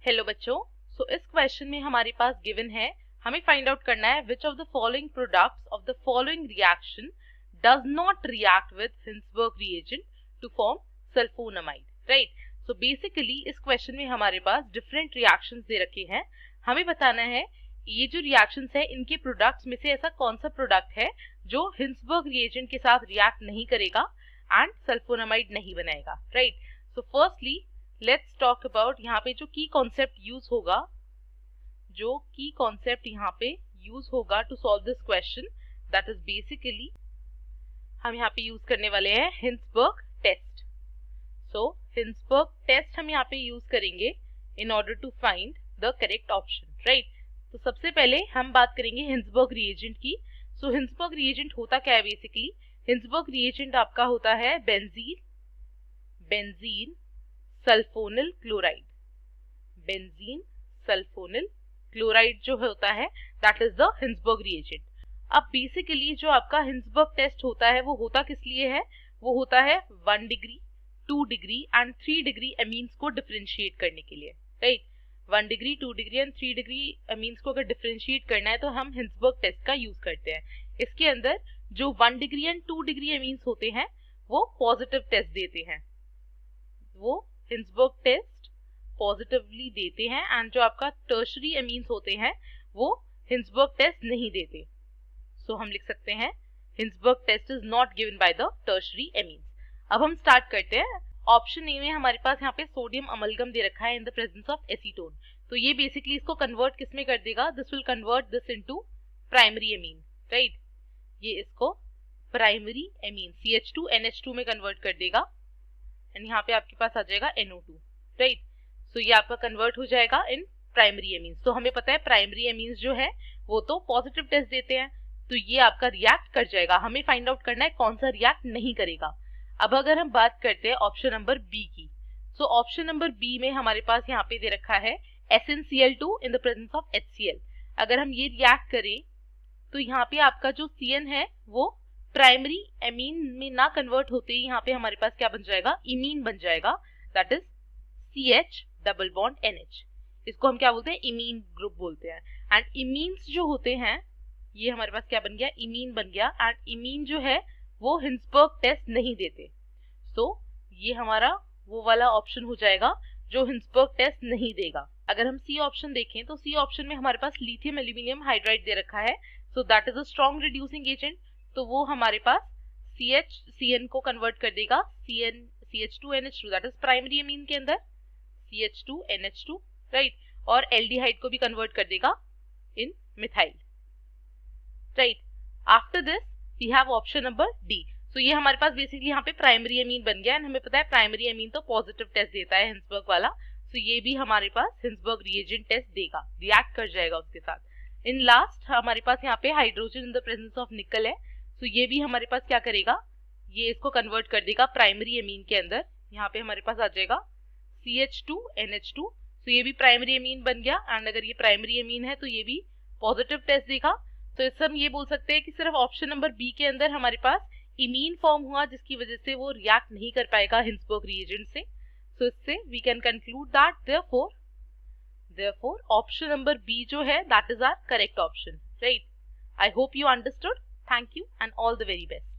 Hello बच्चों, इस question में हमारे पास गिवन है, हमें फाइंड आउट करना है which of the following products of the following reaction does not react with Hinsberg reagent to form sulphonamide, right. So basically इस क्वेश्चन में हमारे पास डिफरेंट रिएक्शंस दे रखे हैं। हमें बताना है ये जो रिएक्शंस है इनके प्रोडक्ट्स में से ऐसा कौन सा प्रोडक्ट है जो हिंसबर्ग रिएजेंट के साथ रिएक्ट नहीं करेगा एंड सल्फोनामाइड नहीं बनाएगा, right. So firstly let's talk about यहाँ पे जो की कॉन्सेप्ट यूज होगा to solve this question, that is basically हम यहाँ पे यूज करने वाले हैं Hinsberg test. So Hinsberg test हम यहाँ पे यूज करेंगे in order to find the correct option, right. तो सबसे पहले हम बात करेंगे हिंसबर्ग रिएजेंट की। सो हिंसबर्ग रिएजेंट होता क्या है बेसिकली? हिंसबर्ग रिएजेंट आपका होता है benzene sulphonyl chloride. Benzene sulphonyl chloride जो होता है that is the Hinsberg reagent. अब बेसिकली जो आपका हिंसबर्ग टेस्ट होता है वो होता किस लिए है? वो होता है 1 degree, 2 degree and 3 degree amines को डिफरेंशिएट करने के लिए, right. 1 degree, 2 degree and 3 degree amines को अगर डिफरेंशिएट करना है तो हम हिंसबर्ग टेस्ट का यूज करते हैं। इसके अंदर जो 1 डिग्री एंड 2 डिग्री अमीन्स होते हैं वो पॉजिटिव टेस्ट देते हैं, वो हिंसबर्ग टेस्ट पॉजिटिवली देते हैं, एंड जो आपका टर्शरी अमीन्स होते हैं वो हिंसबर्ग टेस्ट नहीं देते। सो हम लिख सकते हैं Hinsberg test is not given by the tertiary amines. अब हम स्टार्ट करते हैं। ऑप्शन ए में हमारे पास यहाँ पे सोडियम अमलगम दे रखा है in the presence of acetone. तो ये बेसिकली इसको कन्वर्ट किस में कर देगा? This will convert this into primary amine, right. ये इसको प्राइमरी अमीन CH2NH2 में कन्वर्ट कर देगा एंड यहाँ पे आपके पास आ जाएगा NO2, राइट। सो ये आपका कन्वर्ट हो जाएगा इन प्राइमरी अमीन्स। तो हमें पता है प्राइमरी अमीन्स जो है वो तो पॉजिटिव टेस्ट देते हैं, तो ये आपका रिएक्ट कर जाएगा। हमें फाइंड आउट करना है कौन सा रिएक्ट नहीं करेगा। अब अगर हम बात करते हैं ऑप्शन नंबर बी की, सो ऑप्शन नंबर बी में हमारे पास यहाँ पे दे रखा है SnCl2 in the presence of HCl। अगर हम ये रिएक्ट करें तो यहाँ पे आपका जो CN है वो प्राइमरी अमीन में ना कन्वर्ट होते ही यहाँ पे हमारे पास क्या बन जाएगा? इमीन बन जाएगा, that is CH double bond NH। इसको हम क्या बोलते हैं? इमीन ग्रुप बोलते हैं। एंड इमीन्स जो होते हैं ये हमारे पास क्या बन गया? इमीन बन गया। एंड इमीन जो है वो हिंसबर्ग टेस्ट नहीं देते। सो ये हमारा वो वाला ऑप्शन हो जाएगा जो हिंसबर्ग टेस्ट नहीं देगा। अगर हम सी ऑप्शन देखें तो सी ऑप्शन में हमारे पास लिथियम एल्यूमिनियम हाइड्राइड दे रखा है, so that is a strong reducing agent. तो वो हमारे पास CN को कन्वर्ट कर देगा CH2NH2, that is primary amine के अंदर CH2NH2, राइट। और एल्डिहाइड को भी कन्वर्ट कर देगा in methyl, right. After this we have option number D. So ये हमारे पास बेसिकली यहाँ पे प्राइमरी अमीन बन गया एंड हमें पता है प्राइमरी अमीन तो पॉजिटिव टेस्ट देता है हिंसबर्ग वाला। सो ये भी हमारे पास हिंसबर्ग रिएजेंट टेस्ट देगा, रिएक्ट कर जाएगा उसके साथ। इन लास्ट हमारे पास यहाँ पे hydrogen in the presence of निकल है, सो ये भी हमारे पास क्या करेगा? ये इसको कन्वर्ट कर देगा प्राइमरी अमीन के अंदर। यहाँ पे हमारे पास आ जाएगा CH2NH2। सो ये भी प्राइमरी अमीन बन गया एंड अगर ये प्राइमरी अमीन है तो ये भी पॉजिटिव टेस्ट देगा। तो इससे हम ये बोल सकते हैं कि सिर्फ ऑप्शन नंबर बी के अंदर हमारे पास इमीन फॉर्म हुआ जिसकी वजह से वो रिएक्ट नहीं कर पाएगा हिंसबर्ग रिएजेंट से। सो इससे we can conclude that therefore option number B जो है that is our correct option, right. I hope you understood. Thank you and all the very best.